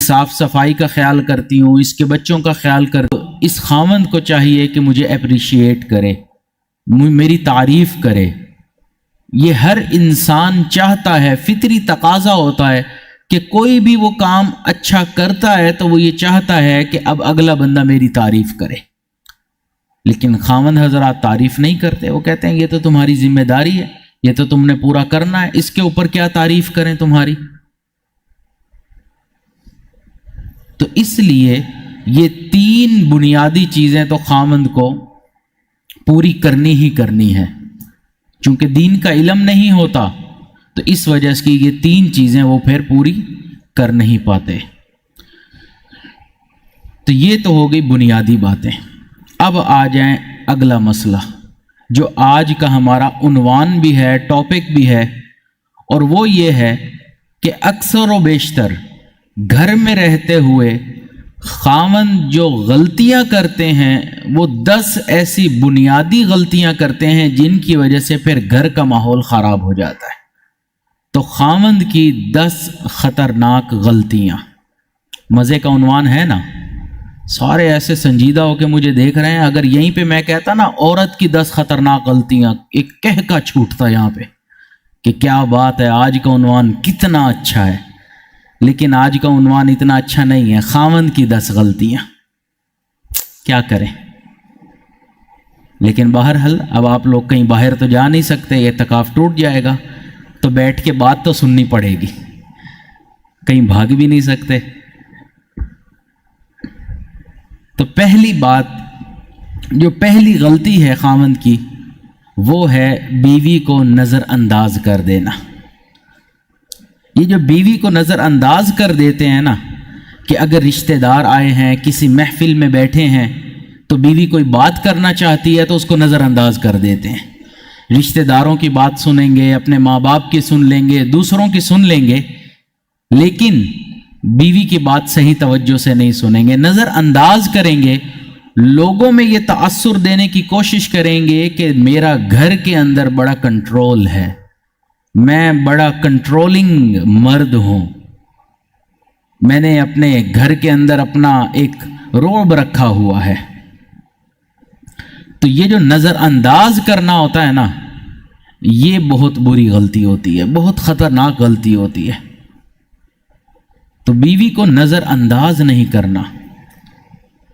صاف صفائی کا خیال کرتی ہوں، اس کے بچوں کا خیال کرتی ہوں، اس خاوند کو چاہیے کہ مجھے اپریشیٹ کرے، میری تعریف کرے۔ یہ ہر انسان چاہتا ہے، فطری تقاضا ہوتا ہے کہ کوئی بھی وہ کام اچھا کرتا ہے تو وہ یہ چاہتا ہے کہ اب اگلا بندہ میری تعریف کرے۔ لیکن خاوند حضرات تعریف نہیں کرتے، وہ کہتے ہیں یہ تو تمہاری ذمہ داری ہے، یہ تو تم نے پورا کرنا ہے، اس کے اوپر کیا تعریف کریں تمہاری۔ تو اس لیے یہ تین بنیادی چیزیں تو خاوند کو پوری کرنی ہی کرنی ہے، چونکہ دین کا علم نہیں ہوتا تو اس وجہ سے یہ تین چیزیں وہ پھر پوری کر نہیں پاتے۔ تو یہ تو ہو گئی بنیادی باتیں۔ اب آ جائیں اگلا مسئلہ جو آج کا ہمارا عنوان بھی ہے، ٹاپک بھی ہے، اور وہ یہ ہے کہ اکثر و بیشتر گھر میں رہتے ہوئے خاوند جو غلطیاں کرتے ہیں وہ 10 ایسی بنیادی غلطیاں کرتے ہیں جن کی وجہ سے پھر گھر کا ماحول خراب ہو جاتا ہے۔ تو خاوند کی 10 خطرناک غلطیاں، مزے کا عنوان ہے نا، سارے ایسے سنجیدہ ہو کے مجھے دیکھ رہے ہیں۔ اگر یہیں پہ میں کہتا نا عورت کی 10 خطرناک غلطیاں، ایک کہہ کا چھوٹتا یہاں پہ کہ کیا بات ہے، آج کا عنوان کتنا اچھا ہے، لیکن آج کا عنوان اتنا اچھا نہیں ہے۔ خاوند کی 10 غلطیاں، کیا کریں؟ لیکن بہرحال اب آپ لوگ کہیں باہر تو جا نہیں سکتے، اعتکاف ٹوٹ جائے گا، تو بیٹھ کے بات تو سننی پڑے گی، کہیں بھاگ بھی نہیں سکتے۔ تو پہلی بات، جو پہلی غلطی ہے خاوند کی، وہ ہے بیوی کو نظر انداز کر دینا۔ یہ جو بیوی کو نظر انداز کر دیتے ہیں نا، کہ اگر رشتہ دار آئے ہیں، کسی محفل میں بیٹھے ہیں تو بیوی کوئی بات کرنا چاہتی ہے تو اس کو نظر انداز کر دیتے ہیں۔ رشتہ داروں کی بات سنیں گے، اپنے ماں باپ کی سن لیں گے، دوسروں کی سن لیں گے، لیکن بیوی کی بات صحیح توجہ سے نہیں سنیں گے، نظر انداز کریں گے، لوگوں میں یہ تاثر دینے کی کوشش کریں گے کہ میرا گھر کے اندر بڑا کنٹرول ہے، میں بڑا کنٹرولنگ مرد ہوں، میں نے اپنے گھر کے اندر اپنا ایک رعب رکھا ہوا ہے۔ تو یہ جو نظر انداز کرنا ہوتا ہے نا، یہ بہت بری غلطی ہوتی ہے، بہت خطرناک غلطی ہوتی ہے۔ تو بیوی کو نظر انداز نہیں کرنا۔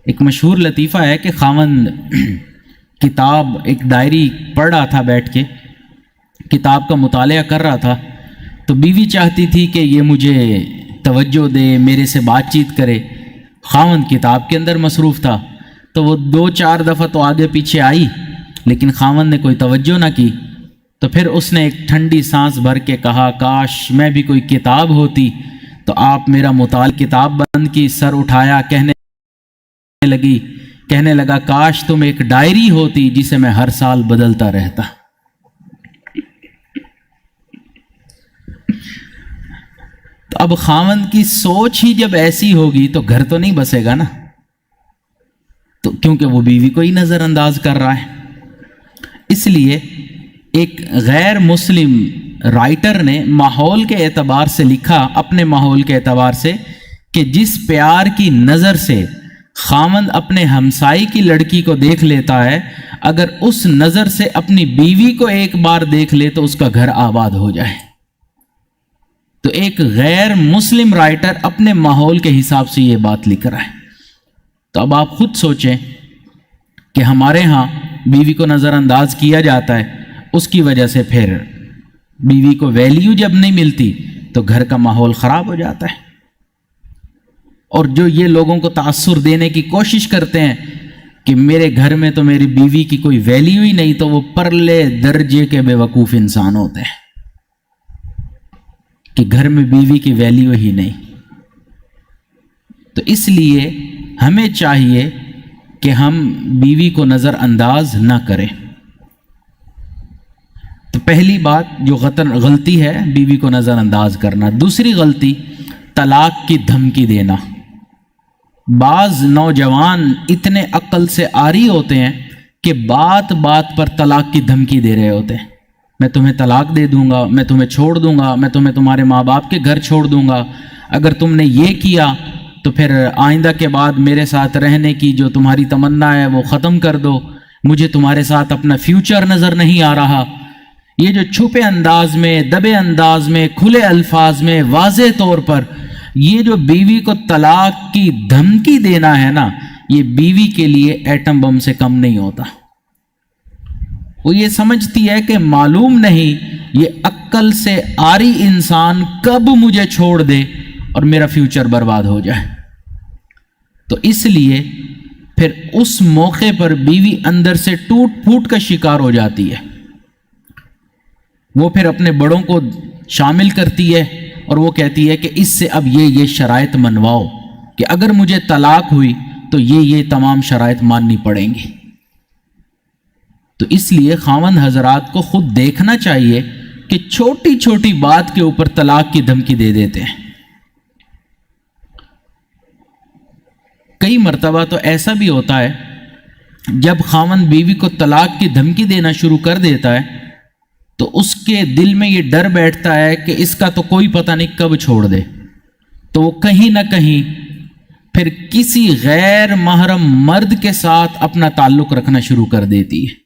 ایک مشہور لطیفہ ہے کہ خاوند کتاب، ایک ڈائری پڑھ رہا تھا، بیٹھ کے کتاب کا مطالعہ کر رہا تھا، تو بیوی چاہتی تھی کہ یہ مجھے توجہ دے، میرے سے بات چیت کرے۔ خاوند کتاب کے اندر مصروف تھا، تو وہ 2-4 دفعہ تو آگے پیچھے آئی، لیکن خاوند نے کوئی توجہ نہ کی۔ تو پھر اس نے ایک ٹھنڈی سانس بھر کے کہا، کاش میں بھی کوئی کتاب ہوتی تو آپ میرا مطالعہ۔ کتاب بند کی، سر اٹھایا، کہنے لگا کاش تم ایک ڈائری ہوتی جسے میں ہر سال بدلتا رہتا۔ تو اب خاوند کی سوچ ہی جب ایسی ہوگی تو گھر تو نہیں بسے گا نا، تو کیونکہ وہ بیوی کو ہی نظر انداز کر رہا ہے۔ اس لیے ایک غیر مسلم رائٹر نے ماحول کے اعتبار سے لکھا، اپنے ماحول کے اعتبار سے، کہ جس پیار کی نظر سے خاوند اپنے ہمسائی کی لڑکی کو دیکھ لیتا ہے، اگر اس نظر سے اپنی بیوی کو ایک بار دیکھ لے تو اس کا گھر آباد ہو جائے۔ تو ایک غیر مسلم رائٹر اپنے ماحول کے حساب سے یہ بات لکھ رہا ہے۔ تو اب آپ خود سوچیں کہ ہمارے ہاں بیوی کو نظر انداز کیا جاتا ہے، اس کی وجہ سے پھر بیوی کو ویلیو جب نہیں ملتی تو گھر کا ماحول خراب ہو جاتا ہے۔ اور جو یہ لوگوں کو تاثر دینے کی کوشش کرتے ہیں کہ میرے گھر میں تو میری بیوی کی کوئی ویلیو ہی نہیں، تو وہ پرلے درجے کے بے وقوف انسان ہوتے ہیں کہ گھر میں بیوی کی ویلیو ہی نہیں۔ تو اس لیے ہمیں چاہیے کہ ہم بیوی کو نظر انداز نہ کریں۔ تو پہلی بات جو غلطی ہے بیوی کو نظر انداز کرنا۔ دوسری غلطی طلاق کی دھمکی دینا۔ بعض نوجوان اتنے عقل سے عاری ہوتے ہیں کہ بات بات پر طلاق کی دھمکی دے رہے ہوتے ہیں، میں تمہیں طلاق دے دوں گا، میں تمہیں چھوڑ دوں گا، میں تمہیں تمہارے ماں باپ کے گھر چھوڑ دوں گا، اگر تم نے یہ کیا تو پھر آئندہ کے بعد میرے ساتھ رہنے کی جو تمہاری تمنا ہے وہ ختم کر دو، مجھے تمہارے ساتھ اپنا فیوچر نظر نہیں آ رہا۔ یہ جو چھپے انداز میں، دبے انداز میں، کھلے الفاظ میں، واضح طور پر یہ جو بیوی کو طلاق کی دھمکی دینا ہے نا، یہ بیوی کے لیے ایٹم بم سے کم نہیں ہوتا۔ وہ یہ سمجھتی ہے کہ معلوم نہیں یہ عقل سے عاری انسان کب مجھے چھوڑ دے اور میرا فیوچر برباد ہو جائے۔ تو اس لیے پھر اس موقع پر بیوی اندر سے ٹوٹ پھوٹ کا شکار ہو جاتی ہے۔ وہ پھر اپنے بڑوں کو شامل کرتی ہے اور وہ کہتی ہے کہ اس سے اب یہ شرائط منواؤ کہ اگر مجھے طلاق ہوئی تو یہ تمام شرائط ماننی پڑیں گی۔ تو اس لیے خاوند حضرات کو خود دیکھنا چاہیے کہ چھوٹی چھوٹی بات کے اوپر طلاق کی دھمکی دے دیتے ہیں۔ کئی مرتبہ تو ایسا بھی ہوتا ہے جب خاوند بیوی کو طلاق کی دھمکی دینا شروع کر دیتا ہے تو اس کے دل میں یہ ڈر بیٹھتا ہے کہ اس کا تو کوئی پتہ نہیں کب چھوڑ دے، تو وہ کہیں نہ کہیں پھر کسی غیر محرم مرد کے ساتھ اپنا تعلق رکھنا شروع کر دیتی ہے۔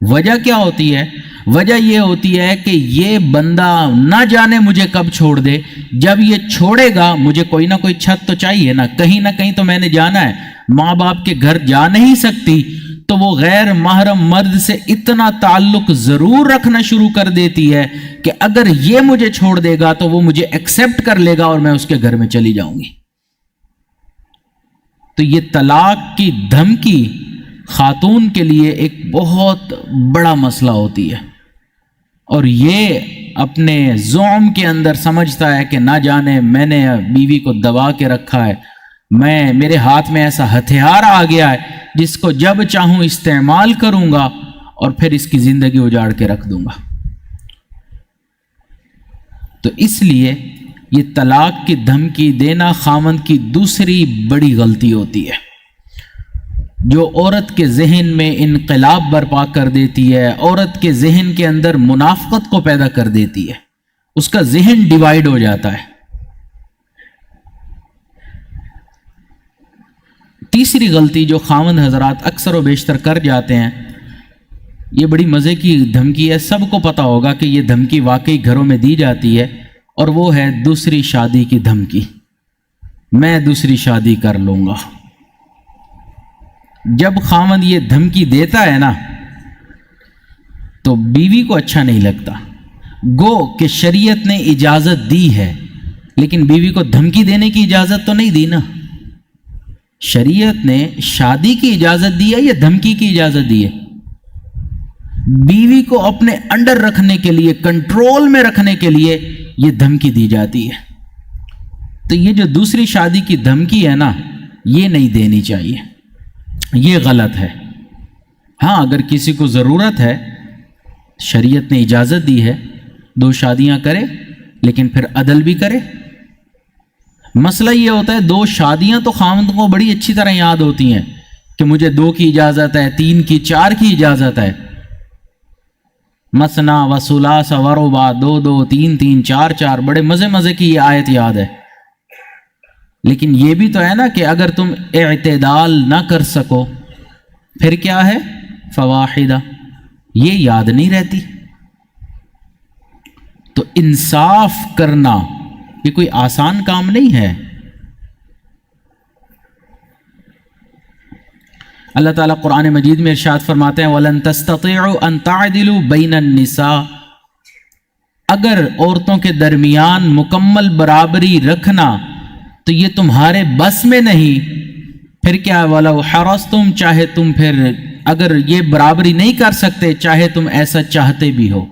وجہ کیا ہوتی ہے؟ وجہ یہ ہوتی ہے کہ یہ بندہ نہ جانے مجھے کب چھوڑ دے، جب یہ چھوڑے گا مجھے کوئی نہ کوئی چھت تو چاہیے نا، کہیں نہ کہیں تو میں نے جانا ہے، ماں باپ کے گھر جا نہیں سکتی، تو وہ غیر محرم مرد سے اتنا تعلق ضرور رکھنا شروع کر دیتی ہے کہ اگر یہ مجھے چھوڑ دے گا تو وہ مجھے ایکسپٹ کر لے گا اور میں اس کے گھر میں چلی جاؤں گی۔ تو یہ طلاق کی دھمکی خاتون کے لیے ایک بہت بڑا مسئلہ ہوتی ہے، اور یہ اپنے زعم کے اندر سمجھتا ہے کہ نہ جانے میں نے بیوی کو دبا کے رکھا ہے، میرے ہاتھ میں ایسا ہتھیار آ گیا ہے جس کو جب چاہوں استعمال کروں گا اور پھر اس کی زندگی اجاڑ کے رکھ دوں گا۔ تو اس لیے یہ طلاق کی دھمکی دینا خاوند کی دوسری بڑی غلطی ہوتی ہے، جو عورت کے ذہن میں انقلاب برپا کر دیتی ہے، عورت کے ذہن کے اندر منافقت کو پیدا کر دیتی ہے، اس کا ذہن ڈیوائیڈ ہو جاتا ہے۔ تیسری غلطی جو خاوند حضرات اکثر و بیشتر کر جاتے ہیں، یہ بڑی مزے کی دھمکی ہے، سب کو پتہ ہوگا کہ یہ دھمکی واقعی گھروں میں دی جاتی ہے، اور وہ ہے دوسری شادی کی دھمکی۔ میں دوسری شادی کر لوں گا۔ جب خاوند یہ دھمکی دیتا ہے نا تو بیوی کو اچھا نہیں لگتا، گو کہ شریعت نے اجازت دی ہے لیکن بیوی کو دھمکی دینے کی اجازت تو نہیں دی نا۔ شریعت نے شادی کی اجازت دی ہے یا دھمکی کی اجازت دی ہے؟ بیوی کو اپنے انڈر رکھنے کے لیے، کنٹرول میں رکھنے کے لیے یہ دھمکی دی جاتی ہے۔ تو یہ جو دوسری شادی کی دھمکی ہے نا، یہ نہیں دینی چاہیے، یہ غلط ہے۔ ہاں اگر کسی کو ضرورت ہے، شریعت نے اجازت دی ہے 2 شادیاں کرے، لیکن پھر عدل بھی کرے۔ مسئلہ یہ ہوتا ہے 2 شادیاں تو خاوند کو بڑی اچھی طرح یاد ہوتی ہیں کہ مجھے 2 کی اجازت ہے، 3 کی، 4 کی اجازت ہے، مثنا و ثلاث و رباع، 2 2 3 3 4 4، بڑے مزے مزے کی یہ آیت یاد ہے۔ لیکن یہ بھی تو ہے نا کہ اگر تم اعتدال نہ کر سکو پھر کیا ہے؟ فواحدہ، یہ یاد نہیں رہتی۔ تو انصاف کرنا یہ کوئی آسان کام نہیں ہے۔ اللہ تعالیٰ قرآن مجید میں ارشاد فرماتے ہیں وَلَن تَسْتَطِيعُوا أَن تَعْدِلُوا بَيْنَ النِّسَاءِ، اگر عورتوں کے درمیان مکمل برابری رکھنا تو یہ تمہارے بس میں نہیں، پھر کیا وَلَوْ حَرَصْتُمْ، چاہے تم پھر اگر یہ برابری نہیں کر سکتے، چاہے تم ایسا چاہتے بھی ہو۔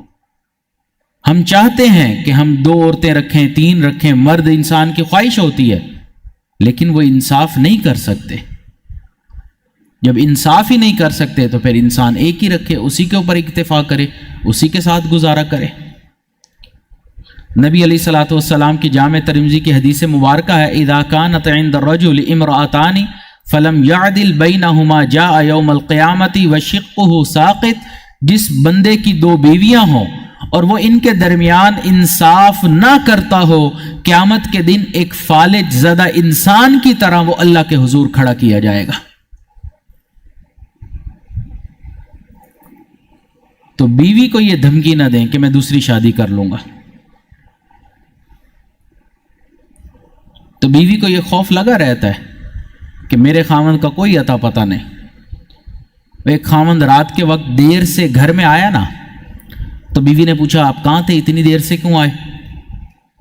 ہم چاہتے ہیں کہ ہم 2 عورتیں رکھیں، 3 رکھیں، مرد انسان کی خواہش ہوتی ہے، لیکن وہ انصاف نہیں کر سکتے۔ جب انصاف ہی نہیں کر سکتے تو پھر انسان ایک ہی رکھے، اسی کے اوپر اکتفا کرے، اسی کے ساتھ گزارا کرے۔ نبی علیہ الصلوۃ والسلام کی جامع ترمذی کی حدیث مبارکہ ہے اذا كانت عند الرجل امرأتان فلم يعدل بينهما جاء يوم القيامة وشقه ساقط، جس بندے کی 2 بیویاں ہوں اور وہ ان کے درمیان انصاف نہ کرتا ہو، قیامت کے دن ایک فالج زدہ انسان کی طرح وہ اللہ کے حضور کھڑا کیا جائے گا۔ تو بیوی کو یہ دھمکی نہ دیں کہ میں دوسری شادی کر لوں گا۔ تو بیوی کو یہ خوف لگا رہتا ہے کہ میرے خاوند کا کوئی عطا پتہ نہیں۔ ایک خاوند رات کے وقت دیر سے گھر میں آیا نا، تو بیوی نے پوچھا آپ کہاں تھے، اتنی دیر سے کیوں آئے؟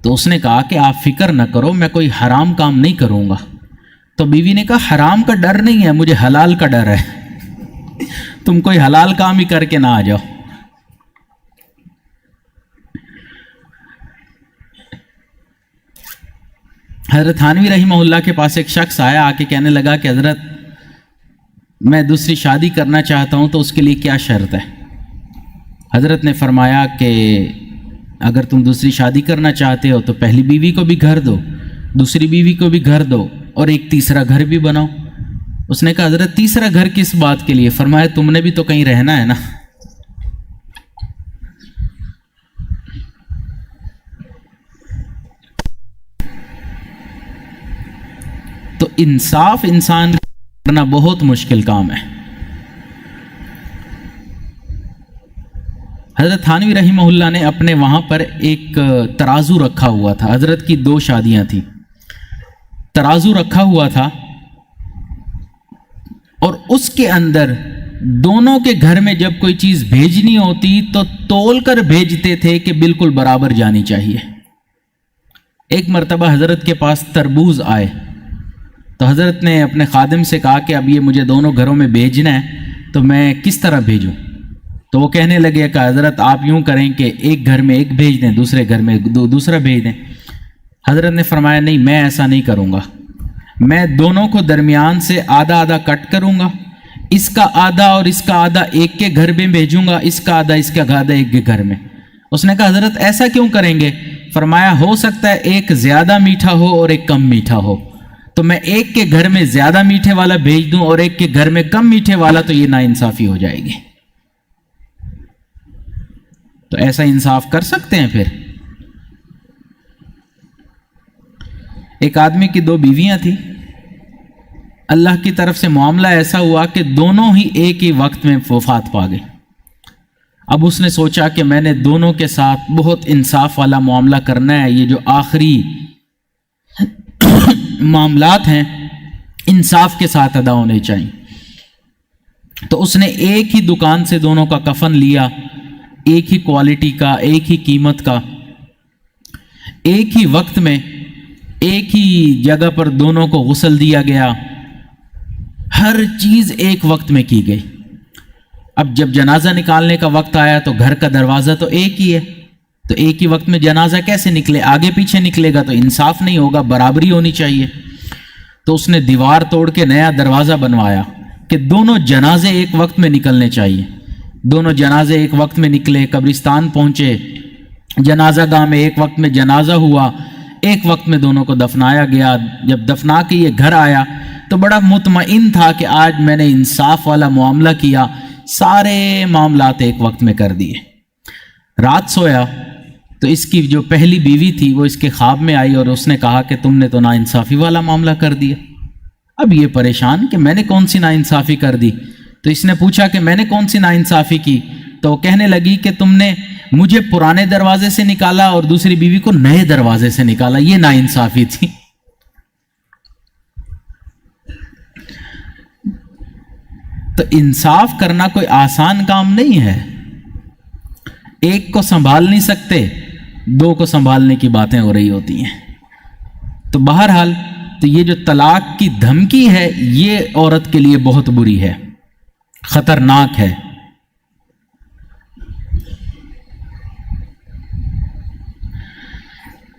تو اس نے کہا کہ آپ فکر نہ کرو، میں کوئی حرام کام نہیں کروں گا۔ تو بیوی نے کہا حرام کا ڈر نہیں ہے، مجھے حلال کا ڈر ہے، تم کوئی حلال کام ہی کر کے نہ آ جاؤ۔ حضرت تھانوی رحمہ اللہ کے پاس ایک شخص آیا، آ کے کہنے لگا کہ حضرت میں دوسری شادی کرنا چاہتا ہوں تو اس کے لیے کیا شرط ہے؟ حضرت نے فرمایا کہ اگر تم دوسری شادی کرنا چاہتے ہو تو پہلی بیوی کو بھی گھر دو، دوسری بیوی کو بھی گھر دو، اور ایک تیسرا گھر بھی بناؤ۔ اس نے کہا حضرت تیسرا گھر کس بات کے لیے؟ فرمایا تم نے بھی تو کہیں رہنا ہے نا۔ تو انصاف انسان کرنا بہت مشکل کام ہے۔ حضرت تھانوی رحمہ اللہ نے اپنے وہاں پر ایک ترازو رکھا ہوا تھا، حضرت کی 2 شادیاں تھیں، ترازو رکھا ہوا تھا، اور اس کے اندر دونوں کے گھر میں جب کوئی چیز بھیجنی ہوتی تو تول کر بھیجتے تھے کہ بالکل برابر جانی چاہیے۔ ایک مرتبہ حضرت کے پاس تربوز آئے تو حضرت نے اپنے خادم سے کہا کہ اب یہ مجھے دونوں گھروں میں بھیجنا ہے تو میں کس طرح بھیجوں؟ تو وہ کہنے لگے کہ حضرت آپ یوں کریں کہ ایک گھر میں ایک بھیج دیں، دوسرے گھر میں دوسرا بھیج دیں۔ حضرت نے فرمایا نہیں، میں ایسا نہیں کروں گا، میں دونوں کو درمیان سے آدھا آدھا کٹ کروں گا، اس کا آدھا اور اس کا آدھا ایک کے گھر میں بھیجوں گا، اس کا آدھا اس کا آدھا ایک کے گھر میں۔ اس نے کہا حضرت ایسا کیوں کریں گے؟ فرمایا ہو سکتا ہے ایک زیادہ میٹھا ہو اور ایک کم میٹھا ہو، تو میں ایک کے گھر میں زیادہ میٹھے والا بھیج دوں اور ایک کے گھر میں کم میٹھے والا، تو یہ ناانصافی ہو جائے گی۔ تو ایسا انصاف کر سکتے ہیں پھر؟ ایک آدمی کی 2 بیویاں تھیں، اللہ کی طرف سے معاملہ ایسا ہوا کہ دونوں ہی ایک ہی وقت میں وفات پا گئے۔ اب اس نے سوچا کہ میں نے دونوں کے ساتھ بہت انصاف والا معاملہ کرنا ہے، یہ جو آخری معاملات ہیں انصاف کے ساتھ ادا ہونے چاہیے۔ تو اس نے ایک ہی دکان سے دونوں کا کفن لیا، ایک ہی کوالٹی کا، ایک ہی قیمت کا، ایک ہی وقت میں ایک ہی جگہ پر دونوں کو غسل دیا گیا، ہر چیز ایک وقت میں کی گئی۔ اب جب جنازہ نکالنے کا وقت آیا تو گھر کا دروازہ تو ایک ہی ہے، تو ایک ہی وقت میں جنازہ کیسے نکلے؟ آگے پیچھے نکلے گا تو انصاف نہیں ہوگا، برابری ہونی چاہیے۔ تو اس نے دیوار توڑ کے نیا دروازہ بنوایا کہ دونوں جنازے ایک وقت میں نکلنے چاہیے۔ دونوں جنازے ایک وقت میں نکلے، قبرستان پہنچے، جنازہ گاہ میں ایک وقت میں جنازہ ہوا، ایک وقت میں دونوں کو دفنایا گیا۔ جب دفنا کے یہ گھر آیا تو بڑا مطمئن تھا کہ آج میں نے انصاف والا معاملہ کیا، سارے معاملات ایک وقت میں کر دیے۔ رات سویا تو اس کی جو پہلی بیوی تھی وہ اس کے خواب میں آئی اور اس نے کہا کہ تم نے تو ناانصافی والا معاملہ کر دیا۔ اب یہ پریشان کہ میں نے کون سی ناانصافی کر دی؟ تو اس نے پوچھا کہ میں نے کون سی ناانصافی کی؟ تو وہ کہنے لگی کہ تم نے مجھے پرانے دروازے سے نکالا اور دوسری بیوی کو نئے دروازے سے نکالا، یہ ناانصافی تھی۔ تو انصاف کرنا کوئی آسان کام نہیں ہے، ایک کو سنبھال نہیں سکتے، 2 کو سنبھالنے کی باتیں ہو رہی ہوتی ہیں۔ تو بہرحال تو یہ جو طلاق کی دھمکی ہے یہ عورت کے لیے بہت بری ہے، خطرناک ہے۔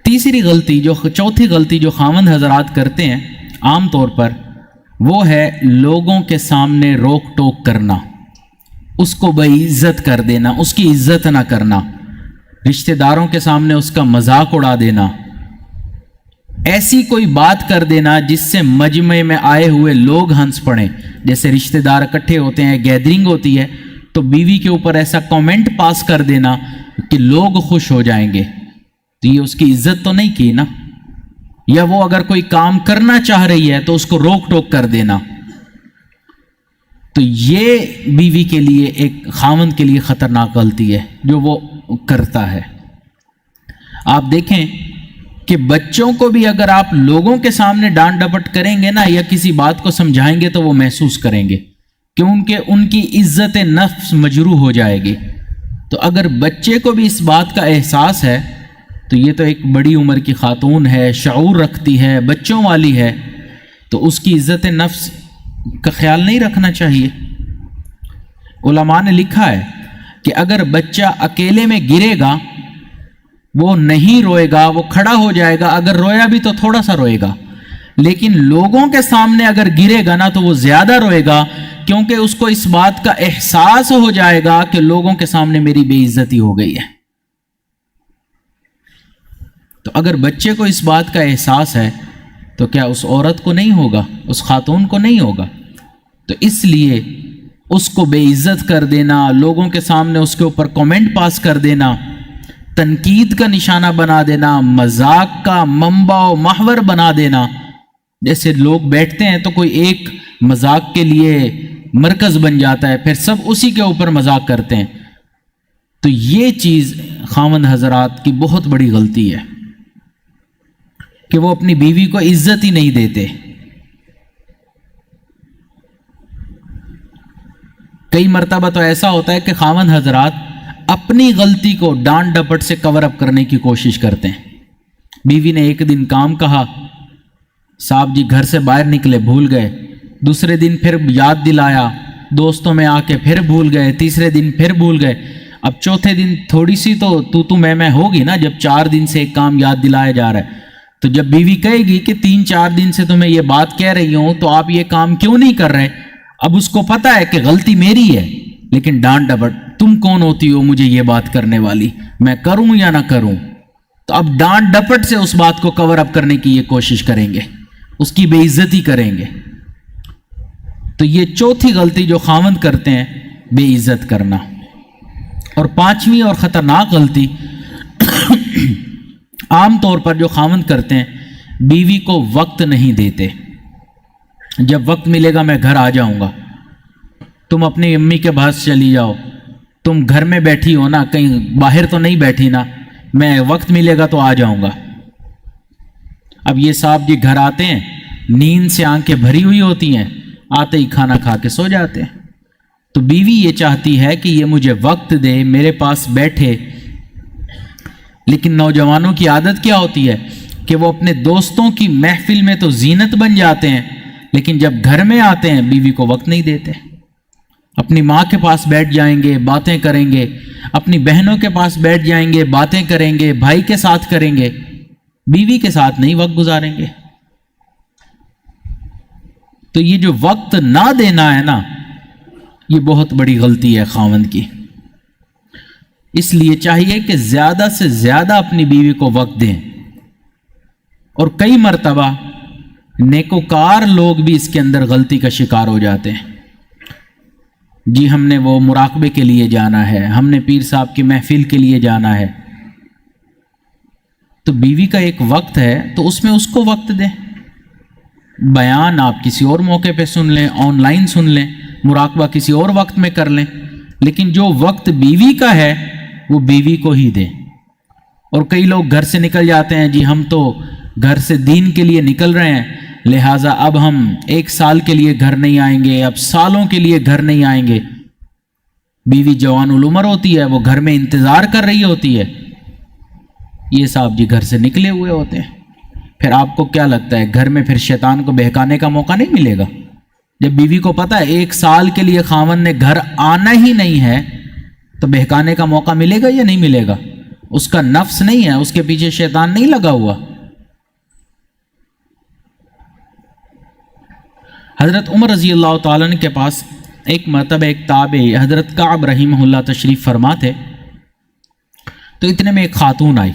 چوتھی غلطی جو خاوند حضرات کرتے ہیں عام طور پر، وہ ہے لوگوں کے سامنے روک ٹوک کرنا، اس کو بے عزت کر دینا، اس کی عزت نہ کرنا، رشتہ داروں کے سامنے اس کا مذاق اڑا دینا، ایسی کوئی بات کر دینا جس سے مجمع میں آئے ہوئے لوگ ہنس پڑیں۔ جیسے رشتہ دار اکٹھے ہوتے ہیں، گیدرنگ ہوتی ہے، تو بیوی کے اوپر ایسا کامنٹ پاس کر دینا، کہ لوگ خوش ہو جائیں گے، تو یہ اس کی عزت تو نہیں کی نا. یا وہ اگر کوئی کام کرنا چاہ رہی ہے تو اس کو روک ٹوک کر دینا. تو یہ بیوی کے لیے، ایک خاوند کے لیے خطرناک غلطی ہے جو وہ کرتا ہے. آپ دیکھیں کہ بچوں کو بھی اگر آپ لوگوں کے سامنے ڈانٹ ڈپٹ کریں گے نا، یا کسی بات کو سمجھائیں گے، تو وہ محسوس کریں گے کیونکہ ان کی عزت نفس مجروح ہو جائے گی. تو اگر بچے کو بھی اس بات کا احساس ہے، تو یہ تو ایک بڑی عمر کی خاتون ہے، شعور رکھتی ہے، بچوں والی ہے، تو اس کی عزت نفس کا خیال نہیں رکھنا چاہیے. علماء نے لکھا ہے کہ اگر بچہ اکیلے میں گرے گا، وہ نہیں روئے گا، وہ کھڑا ہو جائے گا، اگر رویا بھی تو تھوڑا سا روئے گا، لیکن لوگوں کے سامنے اگر گرے گا نا تو وہ زیادہ روئے گا، کیونکہ اس کو اس بات کا احساس ہو جائے گا کہ لوگوں کے سامنے میری بے عزتی ہو گئی ہے. تو اگر بچے کو اس بات کا احساس ہے تو کیا اس عورت کو نہیں ہوگا، اس خاتون کو نہیں ہوگا؟ تو اس لیے اس کو بے عزت کر دینا، لوگوں کے سامنے اس کے اوپر کومنٹ پاس کر دینا، تنقید کا نشانہ بنا دینا، مذاق کا منبع و محور بنا دینا. جیسے لوگ بیٹھتے ہیں تو کوئی ایک مذاق کے لیے مرکز بن جاتا ہے، پھر سب اسی کے اوپر مذاق کرتے ہیں. تو یہ چیز خاوند حضرات کی بہت بڑی غلطی ہے کہ وہ اپنی بیوی کو عزت ہی نہیں دیتے. کئی مرتبہ تو ایسا ہوتا ہے کہ خاوند حضرات اپنی غلطی کو ڈانٹ ڈپٹ سے کور اپ کرنے کی کوشش کرتے ہیں. بیوی نے ایک دن کام کہا، صاحب جی گھر سے باہر نکلے بھول گئے، دوسرے دن پھر یاد دلایا، دوستوں میں آ کے پھر بھول گئے، تیسرے دن پھر بھول گئے. اب چوتھے دن تھوڑی سی تو میں ہوگی نا، جب 4 دن سے ایک کام یاد دلایا جا رہا ہے. تو جب بیوی کہے گی کہ 3-4 دن سے تو میں یہ بات کہہ رہی ہوں تو آپ یہ کام کیوں نہیں کر رہے، اب اس کو پتا ہے کہ غلطی میری ہے، لیکن ڈانٹ ڈپٹ، تم کون ہوتی ہو مجھے یہ بات کرنے والی، میں کروں یا نہ کروں. تو اب ڈانٹ ڈپٹ سے اس بات کو کور اپ کرنے کی یہ کوشش کریں گے، اس کی بے عزتی کریں گے. تو یہ چوتھی غلطی جو خاوند کرتے ہیں، بے عزت کرنا. اور 5ویں اور خطرناک غلطی عام طور پر جو خاوند کرتے ہیں، بیوی کو وقت نہیں دیتے. جب وقت ملے گا میں گھر آ جاؤں گا، تم اپنی امی کے پاس چلی جاؤ، تم گھر میں بیٹھی ہو نا، کہیں باہر تو نہیں بیٹھی نا، میں وقت ملے گا تو آ جاؤں گا. اب یہ صاحب جی گھر آتے ہیں، نیند سے آنکھیں بھری ہوئی ہوتی ہیں، آتے ہی کھانا کھا کے سو جاتے ہیں. تو بیوی یہ چاہتی ہے کہ یہ مجھے وقت دے، میرے پاس بیٹھے. لیکن نوجوانوں کی عادت کیا ہوتی ہے کہ وہ اپنے دوستوں کی محفل میں تو زینت بن جاتے ہیں، لیکن جب گھر میں آتے ہیں بیوی کو وقت نہیں دیتے. اپنی ماں کے پاس بیٹھ جائیں گے، باتیں کریں گے، اپنی بہنوں کے پاس بیٹھ جائیں گے، باتیں کریں گے، بھائی کے ساتھ کریں گے، بیوی کے ساتھ نہیں وقت گزاریں گے. تو یہ جو وقت نہ دینا ہے نا، یہ بہت بڑی غلطی ہے خاوند کی. اس لیے چاہیے کہ زیادہ سے زیادہ اپنی بیوی کو وقت دیں. اور کئی مرتبہ نیکوکار لوگ بھی اس کے اندر غلطی کا شکار ہو جاتے ہیں. جی ہم نے وہ مراقبے کے لیے جانا ہے، ہم نے پیر صاحب کی محفل کے لیے جانا ہے. تو بیوی کا ایک وقت ہے تو اس میں اس کو وقت دیں. بیان آپ کسی اور موقع پہ سن لیں، آن لائن سن لیں، مراقبہ کسی اور وقت میں کر لیں، لیکن جو وقت بیوی کا ہے وہ بیوی کو ہی دیں. اور کئی لوگ گھر سے نکل جاتے ہیں، جی ہم تو گھر سے دین کے لیے نکل رہے ہیں، لہٰذا اب ہم 1 سال کے لیے گھر نہیں آئیں گے، اب سالوں کے لیے گھر نہیں آئیں گے. بیوی جوان العمر ہوتی ہے، وہ گھر میں انتظار کر رہی ہوتی ہے، یہ صاحب جی گھر سے نکلے ہوئے ہوتے ہیں. پھر آپ کو کیا لگتا ہے گھر میں پھر شیطان کو بہکانے کا موقع نہیں ملے گا؟ جب بیوی کو پتا ہے 1 سال کے لیے خاوند نے گھر آنا ہی نہیں ہے، تو بہکانے کا موقع ملے گا یا نہیں ملے گا؟ اس کا نفس نہیں ہے، اس کے پیچھے شیطان نہیں لگا ہوا. حضرت عمر رضی اللہ تعالیٰ عنہ کے پاس ایک مرتبہ ایک تابعی حضرت کعب رحمہ اللہ تشریف فرما تھے. تو اتنے میں ایک خاتون آئی،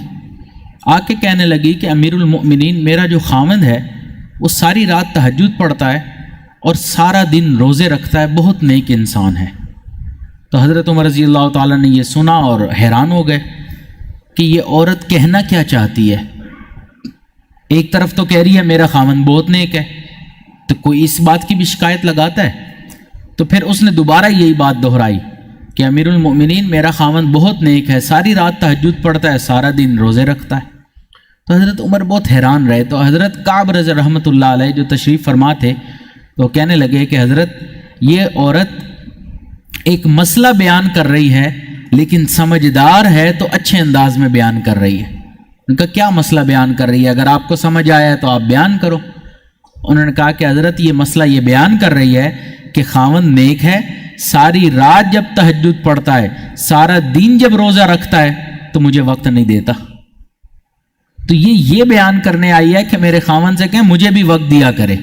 آ کے کہنے لگی کہ امیر المؤمنین، میرا جو خاوند ہے وہ ساری رات تہجد پڑھتا ہے اور سارا دن روزے رکھتا ہے، بہت نیک انسان ہے. تو حضرت عمر رضی اللہ تعالیٰ نے یہ سنا اور حیران ہو گئے کہ یہ عورت کہنا کیا چاہتی ہے. ایک طرف تو کہہ رہی ہے میرا خاوند بہت نیک ہے، تو کوئی اس بات کی بھی شکایت لگاتا ہے؟ تو پھر اس نے دوبارہ یہی بات دہرائی کہ امیر المؤمنین میرا خاوند بہت نیک ہے، ساری رات تہجد پڑھتا ہے، سارا دن روزے رکھتا ہے. تو حضرت عمر بہت حیران رہے. تو حضرت کعب رضی رحمۃ اللہ علیہ جو تشریف فرما تھے تو کہنے لگے کہ حضرت یہ عورت ایک مسئلہ بیان کر رہی ہے لیکن سمجھدار ہے تو اچھے انداز میں بیان کر رہی ہے. ان کا کیا مسئلہ بیان کر رہی ہے؟ اگر آپ کو سمجھ آیا ہے تو آپ بیان کرو. انہوں نے کہا کہ حضرت یہ مسئلہ یہ بیان کر رہی ہے کہ خاوند نیک ہے، ساری رات جب تہجد پڑھتا ہے، سارا دن جب روزہ رکھتا ہے تو مجھے وقت نہیں دیتا. تو یہ بیان کرنے آئی ہے کہ میرے خاوند سے کہیں مجھے بھی وقت دیا کرے.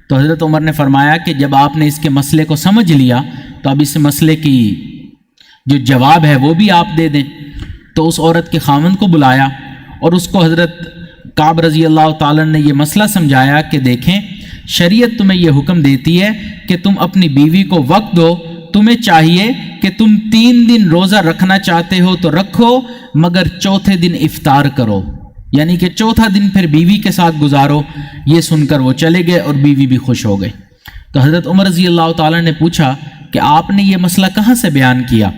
تو حضرت عمر نے فرمایا کہ جب آپ نے اس کے مسئلے کو سمجھ لیا تو اب اس مسئلے کی جو جواب ہے وہ بھی آپ دے دیں. تو اس عورت کے خاوند کو بلایا اور اس کو حضرت کعب رضی اللہ تعالیٰ نے یہ مسئلہ سمجھایا کہ دیکھیں شریعت تمہیں یہ حکم دیتی ہے کہ تم اپنی بیوی کو وقت دو. تمہیں چاہیے کہ تم 3 دن روزہ رکھنا چاہتے ہو تو رکھو، مگر چوتھے دن افطار کرو، یعنی کہ چوتھا دن پھر بیوی کے ساتھ گزارو. یہ سن کر وہ چلے گئے اور بیوی بھی خوش ہو گئی. تو حضرت عمر رضی اللہ تعالیٰ نے پوچھا کہ آپ نے یہ مسئلہ کہاں سے بیان کیا؟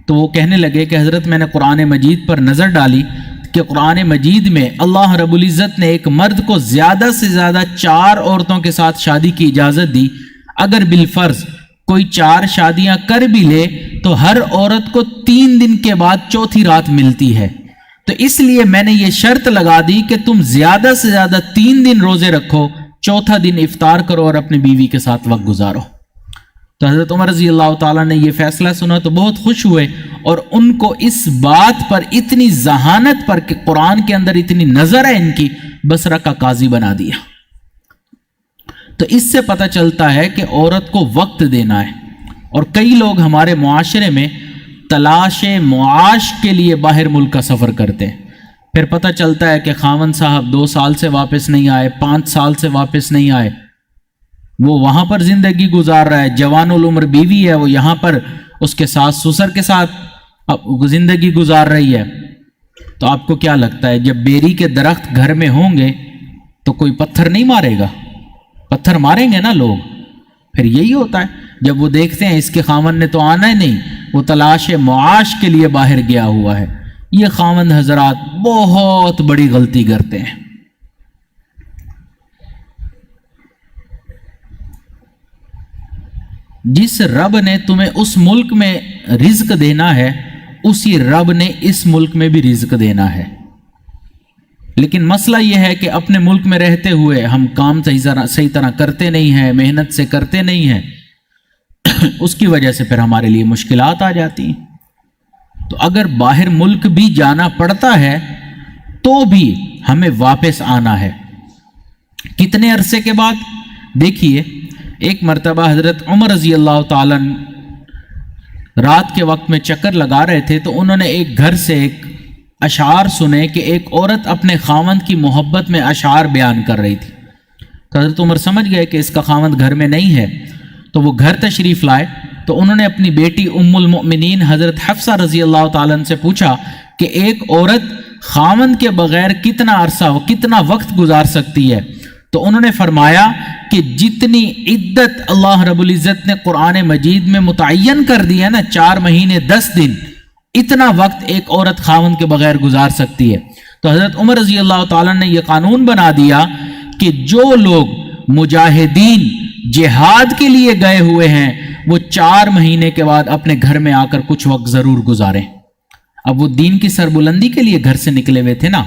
تو وہ کہنے لگے کہ حضرت میں نے قرآن مجید پر نظر ڈالی کہ قرآن مجید میں اللہ رب العزت نے ایک مرد کو زیادہ سے زیادہ 4 عورتوں کے ساتھ شادی کی اجازت دی. اگر بالفرض کوئی 4 شادیاں کر بھی لے تو ہر عورت کو 3 دن کے بعد چوتھی رات ملتی ہے. تو اس لیے میں نے یہ شرط لگا دی کہ تم زیادہ سے زیادہ 3 دن روزے رکھو، چوتھا دن افطار کرو اور اپنی بیوی کے ساتھ وقت گزارو. تو حضرت عمر رضی اللہ تعالیٰ نے یہ فیصلہ سنا تو بہت خوش ہوئے اور ان کو اس بات پر اتنی ذہانت پر کہ قرآن کے اندر اتنی نظر ہے ان کی، بصرہ کا قاضی بنا دیا. تو اس سے پتہ چلتا ہے کہ عورت کو وقت دینا ہے. اور کئی لوگ ہمارے معاشرے میں تلاش معاش کے لیے باہر ملک کا سفر کرتے ہیں، پھر پتہ چلتا ہے کہ خاوند صاحب 2 سال سے واپس نہیں آئے، 5 سال سے واپس نہیں آئے، وہ وہاں پر زندگی گزار رہا ہے. جوان العمر بیوی ہے، وہ یہاں پر اس کے ساس سسر کے ساتھ زندگی گزار رہی ہے. تو آپ کو کیا لگتا ہے جب بیری کے درخت گھر میں ہوں گے تو کوئی پتھر نہیں مارے گا؟ پتھر ماریں گے نا لوگ. پھر یہی ہوتا ہے جب وہ دیکھتے ہیں اس کے خاوند نے تو آنا ہی نہیں، وہ تلاش معاش کے لیے باہر گیا ہوا ہے. یہ خاوند حضرات بہت بڑی غلطی کرتے ہیں. جس رب نے تمہیں اس ملک میں رزق دینا ہے اسی رب نے اس ملک میں بھی رزق دینا ہے. لیکن مسئلہ یہ ہے کہ اپنے ملک میں رہتے ہوئے ہم کام صحیح طرح کرتے نہیں ہیں، محنت سے کرتے نہیں ہیں، اس کی وجہ سے پھر ہمارے لیے مشکلات آ جاتی ہیں. تو اگر باہر ملک بھی جانا پڑتا ہے تو بھی ہمیں واپس آنا ہے. کتنے عرصے کے بعد؟ دیکھیے ایک مرتبہ حضرت عمر رضی اللہ تعالیٰ رات کے وقت میں چکر لگا رہے تھے تو انہوں نے ایک گھر سے ایک اشعار سنے کہ ایک عورت اپنے خاوند کی محبت میں اشعار بیان کر رہی تھی. تو حضرت عمر سمجھ گئے کہ اس کا خاوند گھر میں نہیں ہے، تو وہ گھر تشریف لائے. تو انہوں نے اپنی بیٹی ام المؤمنین حضرت حفصہ رضی اللہ تعالیٰ عنہ سے پوچھا کہ ایک عورت خاوند کے بغیر کتنا عرصہ کتنا وقت گزار سکتی ہے؟ تو انہوں نے فرمایا کہ جتنی عدت اللہ رب العزت نے قرآن مجید میں متعین کر دی ہے نا، 4 مہینے 10 دن، اتنا وقت ایک عورت خاوند کے بغیر گزار سکتی ہے. تو حضرت عمر رضی اللہ تعالیٰ نے یہ قانون بنا دیا کہ جو لوگ مجاہدین جہاد کے لیے گئے ہوئے ہیں وہ 4 مہینے کے بعد اپنے گھر میں آ کر کچھ وقت ضرور گزاریں. اب وہ دین کی سربلندی کے لیے گھر سے نکلے ہوئے تھے نا.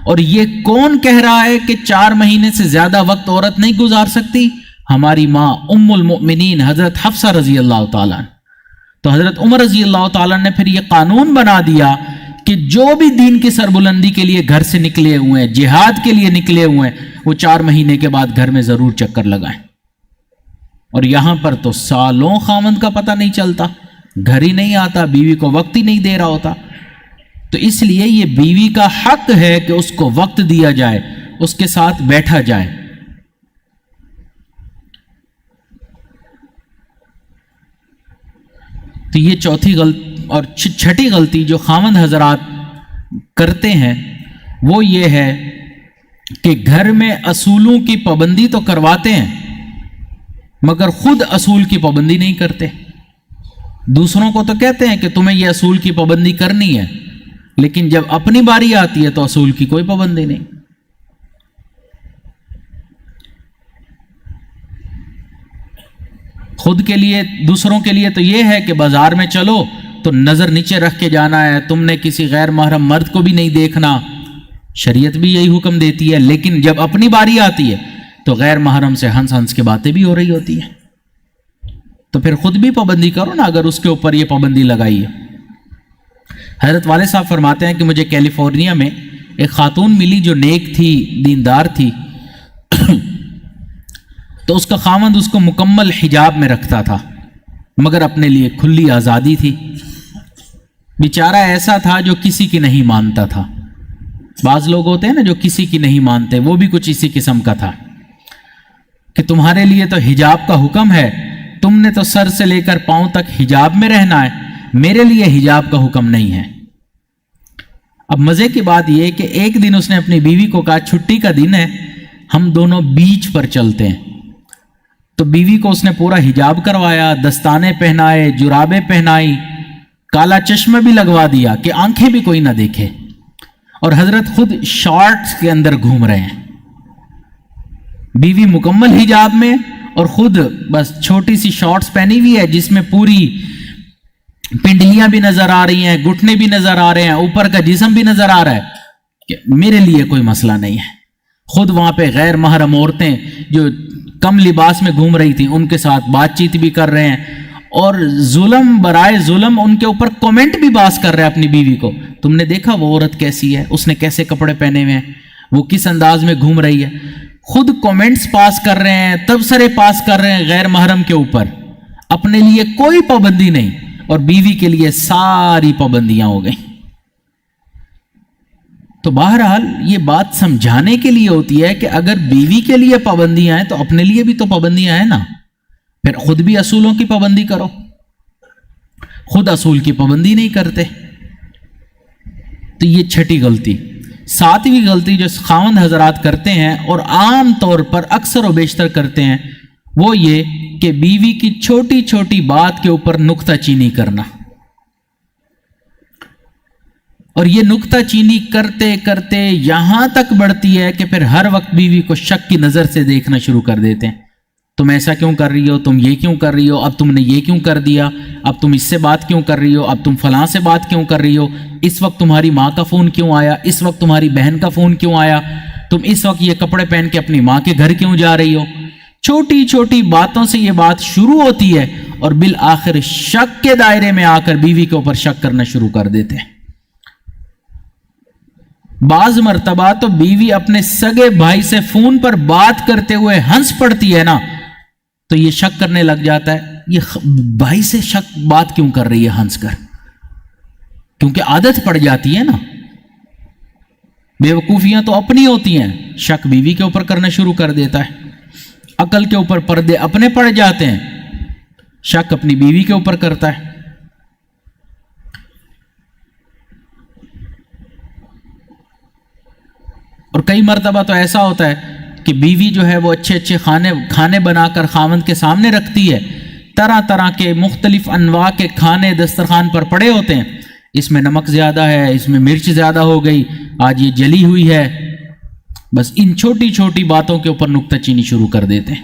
اور یہ کون کہہ رہا ہے کہ 4 مہینے سے زیادہ وقت عورت نہیں گزار سکتی؟ ہماری ماں ام المؤمنین حضرت حفصہ رضی اللہ تعالیٰ. تو حضرت عمر رضی اللہ تعالیٰ نے پھر یہ قانون بنا دیا کہ جو بھی دین کی سربلندی کے لیے گھر سے نکلے ہوئے ہیں، جہاد کے لیے نکلے ہوئے ہیں، وہ 4 مہینے کے بعد گھر میں ضرور چکر لگائیں. اور یہاں پر تو سالوں خاوند کا پتہ نہیں چلتا، گھر ہی نہیں آتا، بیوی کو وقت ہی نہیں دے رہا ہوتا. تو اس لیے یہ بیوی کا حق ہے کہ اس کو وقت دیا جائے، اس کے ساتھ بیٹھا جائے. تو یہ چوتھی غلطی اور چھٹی غلطی جو خاوند حضرات کرتے ہیں وہ یہ ہے کہ گھر میں اصولوں کی پابندی تو کرواتے ہیں مگر خود اصول کی پابندی نہیں کرتے. دوسروں کو تو کہتے ہیں کہ تمہیں یہ اصول کی پابندی کرنی ہے، لیکن جب اپنی باری آتی ہے تو اصول کی کوئی پابندی نہیں. خود کے لیے، دوسروں کے لیے تو یہ ہے کہ بازار میں چلو تو نظر نیچے رکھ کے جانا ہے، تم نے کسی غیر محرم مرد کو بھی نہیں دیکھنا، شریعت بھی یہی حکم دیتی ہے. لیکن جب اپنی باری آتی ہے تو غیر محرم سے ہنس ہنس کے باتیں بھی ہو رہی ہوتی ہیں. تو پھر خود بھی پابندی کرو نا اگر اس کے اوپر یہ پابندی لگائی ہے. حضرت والد صاحب فرماتے ہیں کہ مجھے کیلیفورنیا میں ایک خاتون ملی جو نیک تھی، دیندار تھی، تو اس کا خاوند اس کو مکمل حجاب میں رکھتا تھا مگر اپنے لیے کھلی آزادی تھی. بیچارہ ایسا تھا جو کسی کی نہیں مانتا تھا. بعض لوگ ہوتے ہیں نا جو کسی کی نہیں مانتے، وہ بھی کچھ اسی قسم کا تھا کہ تمہارے لیے تو حجاب کا حکم ہے، تم نے تو سر سے لے کر پاؤں تک حجاب میں رہنا ہے، میرے لیے حجاب کا حکم نہیں ہے. اب مزے کی بات یہ کہ ایک دن اس نے اپنی بیوی کو کہا چھٹی کا دن ہے، ہم دونوں بیچ پر چلتے ہیں. تو بیوی کو اس نے پورا حجاب کروایا، دستانے پہنائے، جرابیں پہنائی، کالا چشمہ بھی لگوا دیا کہ آنکھیں بھی کوئی نہ دیکھے. اور حضرت خود شارٹس کے اندر گھوم رہے ہیں، بیوی مکمل حجاب میں اور خود بس چھوٹی سی شارٹس پہنی ہوئی ہے جس میں پوری پنڈلیاں بھی نظر آ رہی ہیں، گھٹنے بھی نظر آ رہے ہیں، اوپر کا جسم بھی نظر آ رہا ہے کہ میرے لیے کوئی مسئلہ نہیں ہے. خود وہاں پہ غیر محرم عورتیں جو کم لباس میں گھوم رہی تھیں ان کے ساتھ بات چیت بھی کر رہے ہیں اور ظلم برائے ظلم ان کے اوپر کومنٹ بھی باز کر رہے ہیں اپنی بیوی کو. تم نے دیکھا وہ عورت کیسی ہے، اس نے کیسے کپڑے پہنے ہوئے ہیں، وہ کس انداز میں گھوم رہی ہے. خود کومنٹس پاس کر رہے ہیں، تبصرے پاس کر رہے ہیں غیر محرم کے اوپر. اپنے لیے کوئی پابندی نہیں اور بیوی کے لیے ساری پابندیاں ہو گئیں. تو بہرحال یہ بات سمجھانے کے لیے ہوتی ہے کہ اگر بیوی کے لیے پابندیاں ہیں تو اپنے لیے بھی تو پابندیاں ہیں نا. پھر خود بھی اصولوں کی پابندی کرو. خود اصول کی پابندی نہیں کرتے. تو یہ چھٹی غلطی. ساتویں غلطی جو خاوند حضرات کرتے ہیں اور عام طور پر اکثر و بیشتر کرتے ہیں وہ یہ کہ بیوی کی چھوٹی چھوٹی بات کے اوپر نکتہ چینی کرنا. اور یہ نکتہ چینی کرتے کرتے یہاں تک بڑھتی ہے کہ پھر ہر وقت بیوی کو شک کی نظر سے دیکھنا شروع کر دیتے ہیں. تم ایسا کیوں کر رہی ہو، تم یہ کیوں کر رہی ہو، اب تم نے یہ کیوں کر دیا، اب تم اس سے بات کیوں کر رہی ہو، اب تم فلاں سے بات کیوں کر رہی ہو، اس وقت تمہاری ماں کا فون کیوں آیا، اس وقت تمہاری بہن کا فون کیوں آیا، تم اس وقت یہ کپڑے پہن کے اپنی ماں کے گھر کیوں جا رہی ہو. چھوٹی چھوٹی باتوں سے یہ بات شروع ہوتی ہے اور بالآخر شک کے دائرے میں آ کر بیوی کے اوپر شک کرنا شروع کر دیتے ہیں. بعض مرتبہ تو بیوی اپنے سگے بھائی سے فون پر بات کرتے ہوئے ہنس پڑتی ہے نا تو یہ شک کرنے لگ جاتا ہے یہ بھائی سے شک بات کیوں کر رہی ہے ہنس کر، کیونکہ عادت پڑ جاتی ہے نا. بے وقوفیاں تو اپنی ہوتی ہیں، شک بیوی کے اوپر کرنا شروع کر دیتا ہے. عقل کے اوپر پردے اپنے پڑ جاتے ہیں، شک اپنی بیوی کے اوپر کرتا ہے. اور کئی مرتبہ تو ایسا ہوتا ہے کہ بیوی جو ہے وہ اچھے اچھے کھانے بنا کر خاوند کے سامنے رکھتی ہے، طرح طرح کے مختلف انواع کے کھانے دسترخوان پر پڑے ہوتے ہیں، اس میں نمک زیادہ ہے، اس میں مرچ زیادہ ہو گئی، آج یہ جلی ہوئی ہے. بس ان چھوٹی چھوٹی باتوں کے اوپر نکتہ چینی شروع کر دیتے ہیں.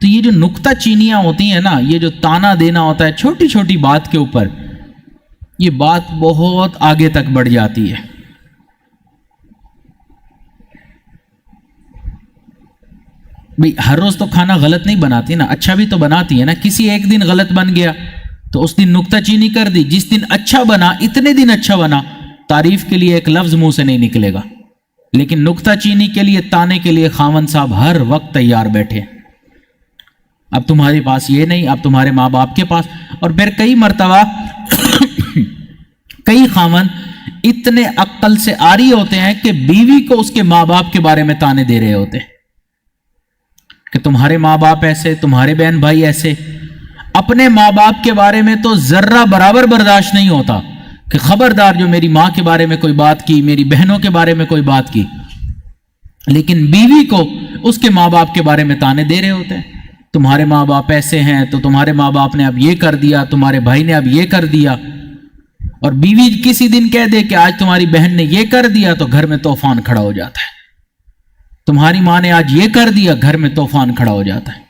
تو یہ جو نکتہ چینیاں ہوتی ہیں نا، یہ جو تانا دینا ہوتا ہے چھوٹی چھوٹی بات کے اوپر، یہ بات بہت آگے تک بڑھ جاتی ہے. بھئی ہر روز تو کھانا غلط نہیں بناتی نا، اچھا بھی تو بناتی ہے نا. کسی ایک دن غلط بن گیا تو اس دن نکتہ چینی کر دی، جس دن اچھا بنا اتنے دن اچھا بنا، تعریف کے لیے ایک لفظ منہ سے نہیں نکلے گا، لیکن نکتہ چینی کے لیے تانے کے لیے خاوند صاحب ہر وقت تیار بیٹھے. اب تمہارے پاس یہ نہیں، اب تمہارے ماں باپ کے پاس. اور پھر کئی مرتبہ کئی خاوند اتنے عقل سے عاری ہوتے ہیں کہ بیوی کو اس کے ماں باپ کے بارے میں تانے دے رہے ہوتے ہیں کہ تمہارے ماں باپ ایسے، تمہارے بہن بھائی ایسے. اپنے ماں باپ کے بارے میں تو ذرہ برابر برداشت نہیں ہوتا کہ خبردار جو میری ماں کے بارے میں کوئی بات کی، میری بہنوں کے بارے میں کوئی بات کی، لیکن بیوی کو اس کے ماں باپ کے بارے میں تانے دے رہے ہوتے ہیں، تمہارے ماں باپ ایسے ہیں تو تمہارے ماں باپ نے اب یہ کر دیا، تمہارے بھائی نے اب یہ کر دیا. اور بیوی کسی دن کہہ دے کہ آج تمہاری بہن نے یہ کر دیا تو گھر میں طوفان کھڑا ہو جاتا ہے. تمہاری ماں نے آج یہ کر دیا، گھر میں طوفان کھڑا ہو جاتا ہے.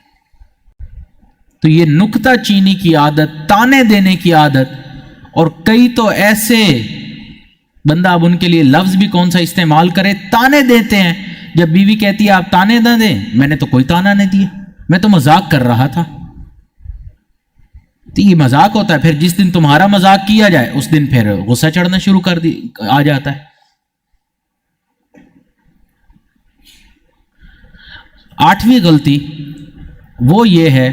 تو یہ نکتہ چینی کی عادت، تانے دینے کی عادت، اور کئی تو ایسے بندہ اب ان کے لیے لفظ بھی کون سا استعمال کرے، تانے دیتے ہیں. جب بیوی کہتی ہے آپ تانے نہ دیں، میں نے تو کوئی تانا نہیں دیا، میں تو مذاق کر رہا تھا. تو یہ مذاق ہوتا ہے. پھر جس دن تمہارا مذاق کیا جائے اس دن پھر غصہ چڑھنا شروع آ جاتا ہے. 8ویں غلطی وہ یہ ہے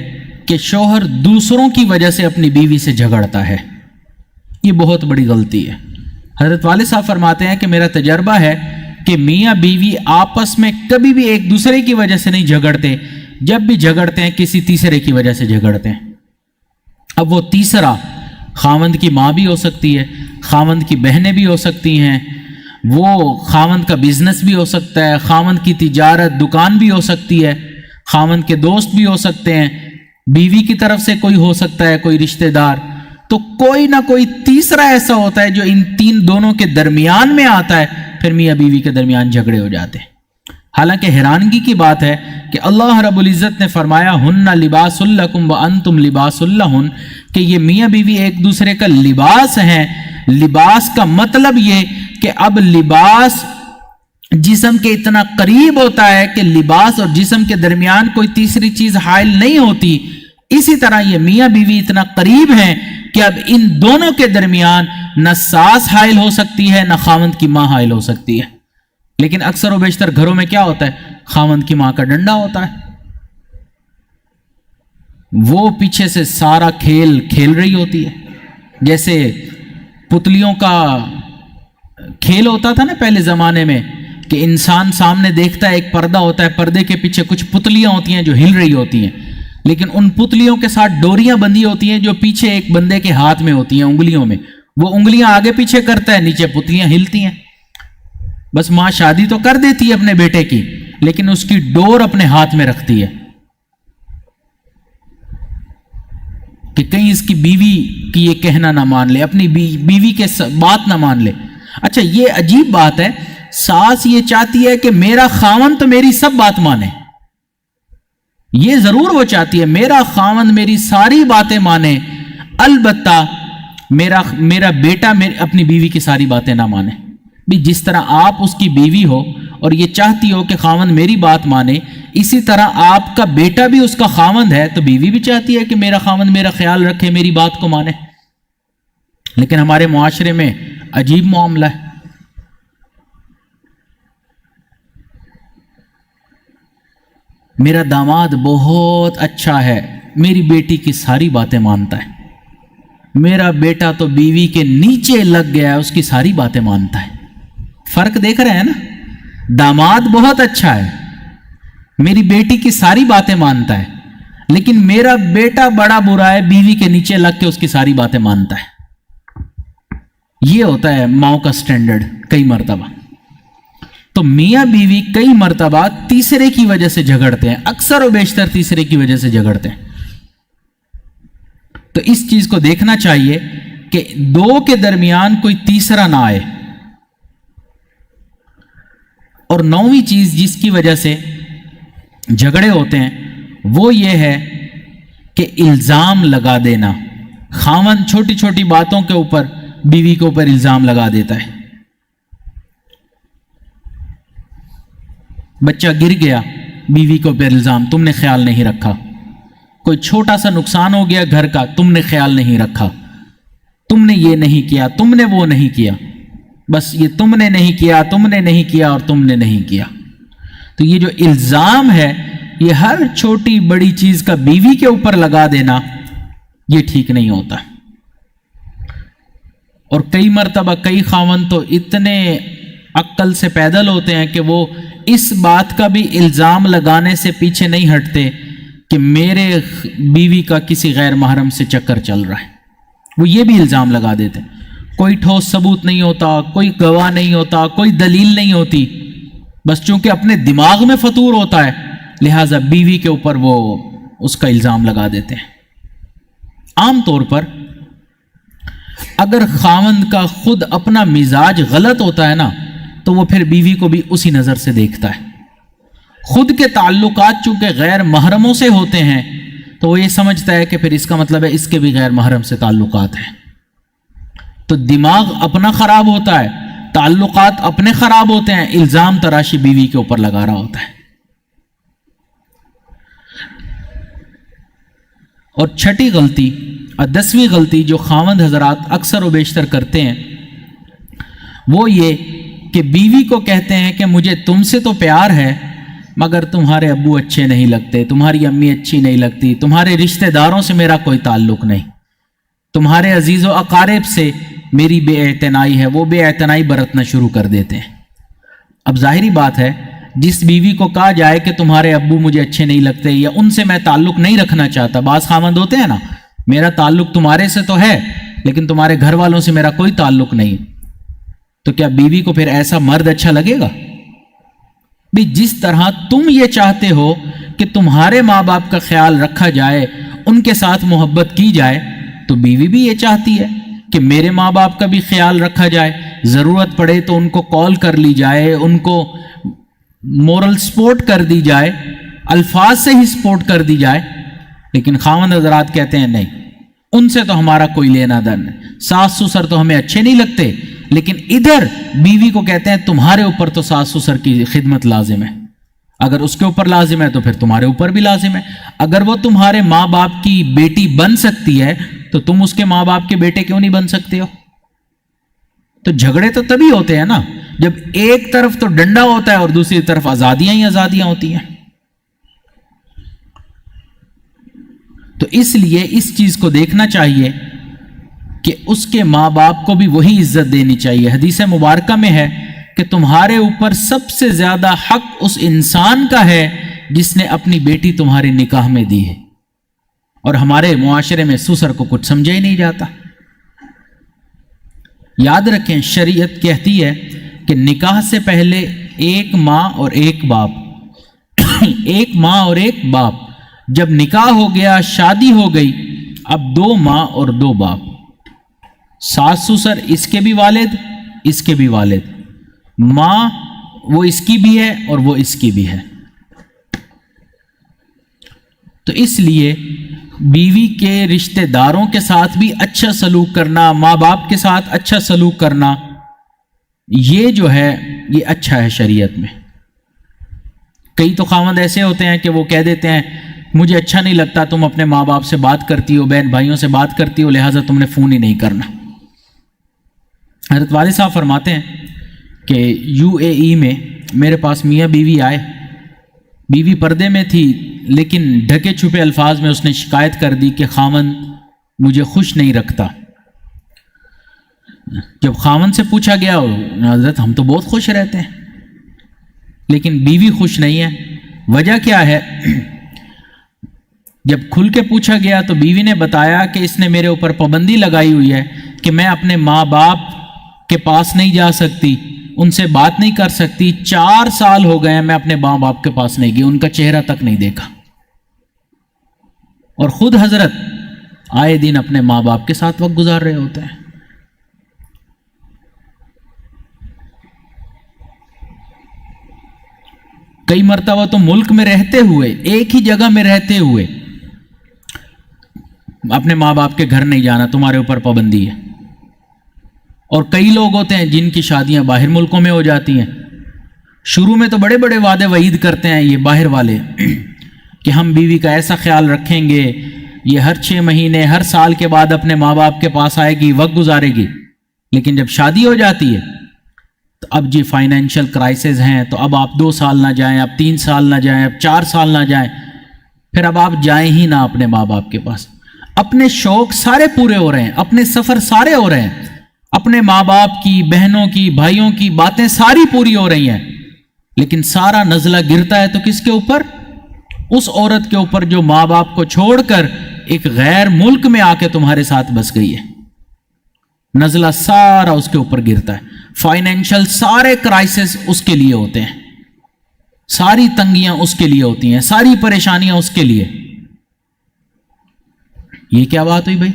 کہ شوہر دوسروں کی وجہ سے اپنی بیوی سے جھگڑتا ہے. یہ بہت بڑی غلطی ہے. حضرت والد صاحب فرماتے ہیں کہ میرا تجربہ ہے کہ میاں بیوی آپس میں کبھی بھی ایک دوسرے کی وجہ سے نہیں جھگڑتے، جب بھی جھگڑتے ہیں کسی تیسرے کی وجہ سے جھگڑتے ہیں. اب وہ تیسرا خاوند کی ماں بھی ہو سکتی ہے، خاوند کی بہنیں بھی ہو سکتی ہیں، وہ خاوند کا بزنس بھی ہو سکتا ہے، خاوند کی تجارت دکان بھی ہو سکتی ہے، خاوند کے دوست بھی ہو سکتے ہیں، بیوی کی طرف سے کوئی ہو سکتا ہے، کوئی رشتہ دار. تو کوئی نہ کوئی تیسرا ایسا ہوتا ہے جو ان تین دونوں کے درمیان میں آتا ہے، پھر میاں بیوی کے درمیان جھگڑے ہو جاتے ہیں. حالانکہ حیرانگی کی بات ہے کہ اللہ رب العزت نے فرمایا ہن لباس لکم وانتم لباس لہن، کہ یہ میاں بیوی ایک دوسرے کا لباس ہیں. لباس کا مطلب یہ کہ اب لباس جسم کے اتنا قریب ہوتا ہے کہ لباس اور جسم کے درمیان کوئی تیسری چیز حائل نہیں ہوتی. اسی طرح یہ میاں بیوی اتنا قریب ہیں کہ اب ان دونوں کے درمیان نہ ساس حائل ہو سکتی ہے، نہ خاوند کی ماں حائل ہو سکتی ہے. لیکن اکثر و بیشتر گھروں میں کیا ہوتا ہے؟ خاوند کی ماں کا ڈنڈا ہوتا ہے، وہ پیچھے سے سارا کھیل کھیل رہی ہوتی ہے. جیسے پتلیوں کا کھیل ہوتا تھا نا پہلے زمانے میں، کہ انسان سامنے دیکھتا ہے، ایک پردہ ہوتا ہے، پردے کے پیچھے کچھ پتلیاں ہوتی ہیں جو ہل رہی ہوتی ہیں، لیکن ان پتلیوں کے ساتھ ڈوریاں بندھی ہوتی ہیں جو پیچھے ایک بندے کے ہاتھ میں ہوتی ہیں، انگلیوں میں. وہ انگلیاں آگے پیچھے کرتا ہے، نیچے پتلیاں ہلتی ہیں. بس ماں شادی تو کر دیتی ہے اپنے بیٹے کی، لیکن اس کی ڈور اپنے ہاتھ میں رکھتی ہے کہ کہیں اس کی بیوی کی یہ کہنا نہ مان لے، اپنی بیوی کے بات نہ مان لے. اچھا یہ عجیب بات ہے، ساس یہ چاہتی ہے کہ میرا خاوند تو میری سب بات مانے. یہ ضرور وہ چاہتی ہے میرا خاوند میری ساری باتیں مانے، البتہ میرا بیٹا اپنی بیوی کی ساری باتیں نہ مانے. بھی جس طرح آپ اس کی بیوی ہو اور یہ چاہتی ہو کہ خاوند میری بات مانے، اسی طرح آپ کا بیٹا بھی اس کا خاوند ہے، تو بیوی بھی چاہتی ہے کہ میرا خاوند میرا خیال رکھے، میری بات کو مانے. لیکن ہمارے معاشرے میں عجیب معاملہ ہے. میرا داماد بہت اچھا ہے، میری بیٹی کی ساری باتیں مانتا ہے. میرا بیٹا تو بیوی کے نیچے لگ گیا ہے، اس کی ساری باتیں مانتا ہے. فرق دیکھ رہے ہیں نا؟ داماد بہت اچھا ہے، میری بیٹی کی ساری باتیں مانتا ہے، لیکن میرا بیٹا بڑا برا ہے، بیوی کے نیچے لگ کے اس کی ساری باتیں مانتا ہے. یہ ہوتا ہے ماؤں کا سٹینڈرڈ کئی مرتبہ. تو میاں بیوی کئی مرتبہ تیسرے کی وجہ سے جھگڑتے ہیں، اکثر و بیشتر تیسرے کی وجہ سے جھگڑتے ہیں. تو اس چیز کو دیکھنا چاہیے کہ دو کے درمیان کوئی تیسرا نہ آئے. اور 9ویں چیز جس کی وجہ سے جھگڑے ہوتے ہیں وہ یہ ہے کہ الزام لگا دینا. خاوند چھوٹی چھوٹی باتوں کے اوپر بیوی کے اوپر الزام لگا دیتا ہے. بچہ گر گیا، بیوی کے اوپر الزام، تم نے خیال نہیں رکھا. کوئی چھوٹا سا نقصان ہو گیا گھر کا، تم نے خیال نہیں رکھا، تم نے یہ نہیں کیا، تم نے وہ نہیں کیا. بس یہ تم نے نہیں کیا، تم نے نہیں کیا اور تم نے نہیں کیا. تو یہ جو الزام ہے، یہ ہر چھوٹی بڑی چیز کا بیوی کے اوپر لگا دینا، یہ ٹھیک نہیں ہوتا. اور کئی مرتبہ کئی خاوند تو اتنے عقل سے پیدل ہوتے ہیں کہ وہ اس بات کا بھی الزام لگانے سے پیچھے نہیں ہٹتے کہ میرے بیوی کا کسی غیر محرم سے چکر چل رہا ہے. وہ یہ بھی الزام لگا دیتے ہیں. کوئی ٹھوس ثبوت نہیں ہوتا، کوئی گواہ نہیں ہوتا، کوئی دلیل نہیں ہوتی، بس چونکہ اپنے دماغ میں فطور ہوتا ہے لہٰذا بیوی کے اوپر وہ اس کا الزام لگا دیتے ہیں۔ عام طور پر اگر خاوند کا خود اپنا مزاج غلط ہوتا ہے نا تو وہ پھر بیوی کو بھی اسی نظر سے دیکھتا ہے۔ خود کے تعلقات چونکہ غیر محرموں سے ہوتے ہیں تو وہ یہ سمجھتا ہے کہ پھر اس کا مطلب ہے اس کے بھی غیر محرم سے تعلقات ہیں، تو دماغ اپنا خراب ہوتا ہے، تعلقات اپنے خراب ہوتے ہیں، الزام تراشی بیوی کے اوپر لگا رہا ہوتا ہے۔ اور چھٹی غلطی اور 10ویں غلطی جو خاوند حضرات اکثر و بیشتر کرتے ہیں وہ یہ کہ بیوی کو کہتے ہیں کہ مجھے تم سے تو پیار ہے مگر تمہارے ابو اچھے نہیں لگتے، تمہاری امی اچھی نہیں لگتی، تمہارے رشتہ داروں سے میرا کوئی تعلق نہیں، تمہارے عزیز و اقارب سے میری بے اعتنائی ہے، وہ بے اعتنائی برتنا شروع کر دیتے ہیں۔ اب ظاہری بات ہے جس بیوی کو کہا جائے کہ تمہارے ابو مجھے اچھے نہیں لگتے یا ان سے میں تعلق نہیں رکھنا چاہتا، بعض خاوند ہوتے ہیں نا میرا تعلق تمہارے سے تو ہے لیکن تمہارے گھر والوں سے میرا کوئی تعلق نہیں، تو کیا بیوی کو پھر ایسا مرد اچھا لگے گا؟ بھی جس طرح تم یہ چاہتے ہو کہ تمہارے ماں باپ کا خیال رکھا جائے، ان کے ساتھ محبت کی جائے، تو بیوی بھی یہ چاہتی ہے کہ میرے ماں باپ کا بھی خیال رکھا جائے، ضرورت پڑے تو ان کو کال کر لی جائے، ان کو مورل سپورٹ کر دی جائے، الفاظ سے ہی سپورٹ کر دی جائے۔ لیکن خاوند حضرات کہتے ہیں نہیں، ان سے تو ہمارا کوئی لینا دینا نہیں، ساس سسر تو ہمیں اچھے نہیں لگتے، لیکن ادھر بیوی کو کہتے ہیں تمہارے اوپر تو ساس سسر کی خدمت لازم ہے، اگر اس کے اوپر لازم ہے تو پھر تمہارے اوپر بھی لازم ہے۔ اگر وہ تمہارے ماں باپ کی بیٹی بن سکتی ہے تو تم اس کے ماں باپ کے بیٹے کیوں نہیں بن سکتے ہو؟ تو جھگڑے تو تبھی ہوتے ہیں نا جب ایک طرف تو ڈنڈا ہوتا ہے اور دوسری طرف آزادیاں ہی آزادیاں ہوتی ہیں۔ تو اس لیے اس چیز کو دیکھنا چاہیے کہ اس کے ماں باپ کو بھی وہی عزت دینی چاہیے۔ حدیث مبارکہ میں ہے کہ تمہارے اوپر سب سے زیادہ حق اس انسان کا ہے جس نے اپنی بیٹی تمہارے نکاح میں دی ہے، اور ہمارے معاشرے میں سسر کو کچھ سمجھا ہی نہیں جاتا۔ یاد رکھیں شریعت کہتی ہے کہ نکاح سے پہلے ایک ماں اور ایک باپ ایک ماں اور ایک باپ، جب نکاح ہو گیا شادی ہو گئی اب 2 ماں اور 2 باپ، ساس سسر اس کے بھی والد اس کے بھی والد، ماں وہ اس کی بھی ہے اور وہ اس کی بھی ہے۔ تو اس لیے بیوی کے رشتہ داروں کے ساتھ بھی اچھا سلوک کرنا، ماں باپ کے ساتھ اچھا سلوک کرنا، یہ جو ہے یہ اچھا ہے شریعت میں۔ کئی تو خاوند ایسے ہوتے ہیں کہ وہ کہہ دیتے ہیں مجھے اچھا نہیں لگتا تم اپنے ماں باپ سے بات کرتی ہو، بہن بھائیوں سے بات کرتی ہو، لہٰذا تم نے فون ہی نہیں کرنا۔ حضرت والد صاحب فرماتے ہیں کہ UAE میں میرے پاس میاں بیوی آئے، بیوی پردے میں تھی لیکن ڈھکے چھپے الفاظ میں اس نے شکایت کر دی کہ خاوند مجھے خوش نہیں رکھتا۔ جب خاوند سے پوچھا گیا حضرت ہم تو بہت خوش رہتے ہیں لیکن بیوی خوش نہیں ہے، وجہ کیا ہے؟ جب کھل کے پوچھا گیا تو بیوی نے بتایا کہ اس نے میرے اوپر پابندی لگائی ہوئی ہے کہ میں اپنے ماں باپ کے پاس نہیں جا سکتی، ان سے بات نہیں کر سکتی، 4 سال ہو گئے ہیں میں اپنے ماں باپ کے پاس نہیں گئی، ان کا چہرہ تک نہیں دیکھا۔ اور خود حضرت آئے دن اپنے ماں باپ کے ساتھ وقت گزار رہے ہوتے ہیں۔ کئی مرتبہ تو ملک میں رہتے ہوئے، ایک ہی جگہ میں رہتے ہوئے اپنے ماں باپ کے گھر نہیں جانا، تمہارے اوپر پابندی ہے۔ اور کئی لوگ ہوتے ہیں جن کی شادیاں باہر ملکوں میں ہو جاتی ہیں، شروع میں تو بڑے بڑے وعدے وعید کرتے ہیں یہ باہر والے کہ ہم بیوی کا ایسا خیال رکھیں گے، یہ ہر 6 مہینے ہر سال کے بعد اپنے ماں باپ کے پاس آئے گی، وقت گزارے گی، لیکن جب شادی ہو جاتی ہے تو اب جی فائنینشیل کرائسس ہیں تو اب آپ 2 سال نہ جائیں، اب 3 سال نہ جائیں، اب 4 سال نہ جائیں، پھر اب آپ جائیں ہی نہ اپنے ماں باپ کے پاس۔ اپنے شوق سارے پورے ہو رہے ہیں، اپنے سفر سارے ہو رہے ہیں، اپنے ماں باپ کی، بہنوں کی، بھائیوں کی باتیں ساری پوری ہو رہی ہیں، لیکن سارا نزلہ گرتا ہے تو کس کے اوپر؟ اس عورت کے اوپر جو ماں باپ کو چھوڑ کر ایک غیر ملک میں آ کے تمہارے ساتھ بس گئی ہے۔ نزلہ سارا اس کے اوپر گرتا ہے، فائنینشل سارے کرائسس اس کے لیے ہوتے ہیں، ساری تنگیاں اس کے لیے ہوتی ہیں، ساری پریشانیاں اس کے لیے۔ یہ کیا بات ہوئی بھائی؟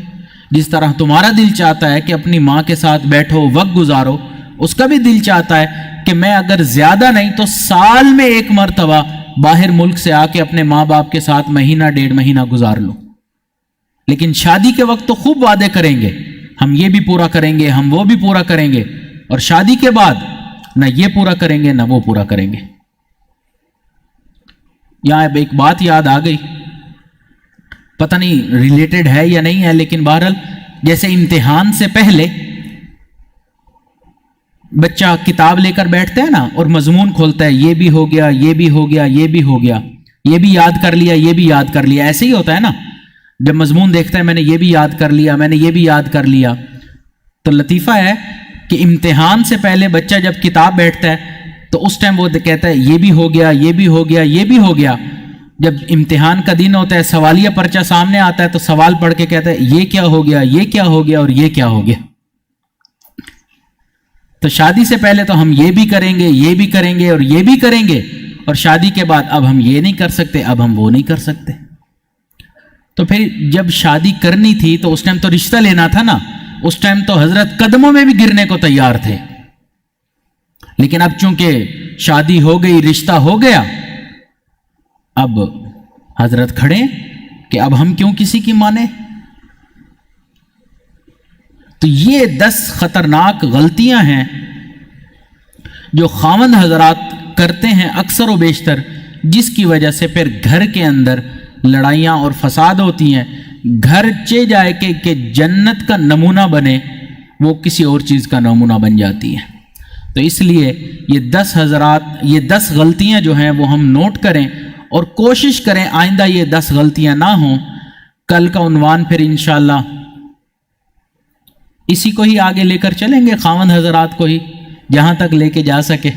جس طرح تمہارا دل چاہتا ہے کہ اپنی ماں کے ساتھ بیٹھو، وقت گزارو، اس کا بھی دل چاہتا ہے کہ میں اگر زیادہ نہیں تو سال میں ایک مرتبہ باہر ملک سے آ کے اپنے ماں باپ کے ساتھ مہینہ ڈیڑھ مہینہ گزار لوں۔ لیکن شادی کے وقت تو خوب وعدے کریں گے، ہم یہ بھی پورا کریں گے، ہم وہ بھی پورا کریں گے، اور شادی کے بعد نہ یہ پورا کریں گے نہ وہ پورا کریں گے۔ یہاں اب ایک بات یاد آ گئی، پتہ نہیں ریلیٹڈ ہے یا نہیں ہے، لیکن بہرحال جیسے امتحان سے پہلے بچہ کتاب لے کر بیٹھتا ہے نا اور مضمون کھولتا ہے، یہ بھی ہو گیا، یہ بھی ہو گیا، یہ بھی ہو گیا، یہ بھی یاد کر لیا، یہ بھی یاد کر لیا، ایسے ہی ہوتا ہے نا۔ جب مضمون دیکھتا ہے میں نے یہ بھی یاد کر لیا، میں نے یہ بھی یاد کر لیا، تو لطیفہ ہے کہ امتحان سے پہلے بچہ جب کتاب بیٹھتا ہے تو اس ٹائم وہ کہتا ہے یہ بھی ہو گیا، یہ بھی ہو گیا، یہ بھی ہو گیا۔ جب امتحان کا دن ہوتا ہے، سوالیہ پرچہ سامنے آتا ہے تو سوال پڑھ کے کہتا ہے یہ کیا ہو گیا، یہ کیا ہو گیا، اور یہ کیا ہو گیا۔ تو شادی سے پہلے تو ہم یہ بھی کریں گے، یہ بھی کریں گے، اور یہ بھی کریں گے، اور شادی کے بعد اب ہم یہ نہیں کر سکتے، اب ہم وہ نہیں کر سکتے۔ تو پھر جب شادی کرنی تھی تو اس ٹائم تو رشتہ لینا تھا نا، اس ٹائم تو حضرت قدموں میں بھی گرنے کو تیار تھے، لیکن اب چونکہ شادی ہو گئی، رشتہ ہو گیا، اب حضرت کھڑے کہ اب ہم کیوں کسی کی مانیں۔ تو یہ 10 خطرناک غلطیاں ہیں جو خاوند حضرات کرتے ہیں اکثر و بیشتر، جس کی وجہ سے پھر گھر کے اندر لڑائیاں اور فساد ہوتی ہیں۔ گھر چے جائے کہ جنت کا نمونہ بنے، وہ کسی اور چیز کا نمونہ بن جاتی ہے۔ تو اس لیے یہ 10 حضرات، یہ 10 غلطیاں جو ہیں وہ ہم نوٹ کریں اور کوشش کریں آئندہ یہ 10 غلطیاں نہ ہوں۔ کل کا عنوان پھر انشاءاللہ اسی کو ہی آگے لے کر چلیں گے، خاوند حضرات کو ہی جہاں تک لے کے جا سکے۔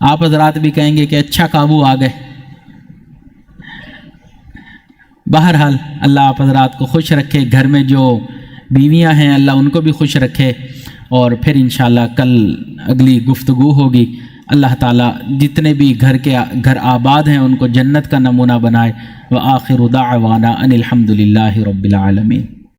آپ حضرات بھی کہیں گے کہ اچھا قابو آ گئے۔ بہرحال اللہ آپ حضرات کو خوش رکھے، گھر میں جو بیویاں ہیں اللہ ان کو بھی خوش رکھے، اور پھر انشاءاللہ کل اگلی گفتگو ہوگی۔ اللہ تعالیٰ جتنے بھی گھر آباد ہیں ان کو جنت کا نمونہ بنائے۔ وآخر دعوانا ان الحمد للہ رب العالمین۔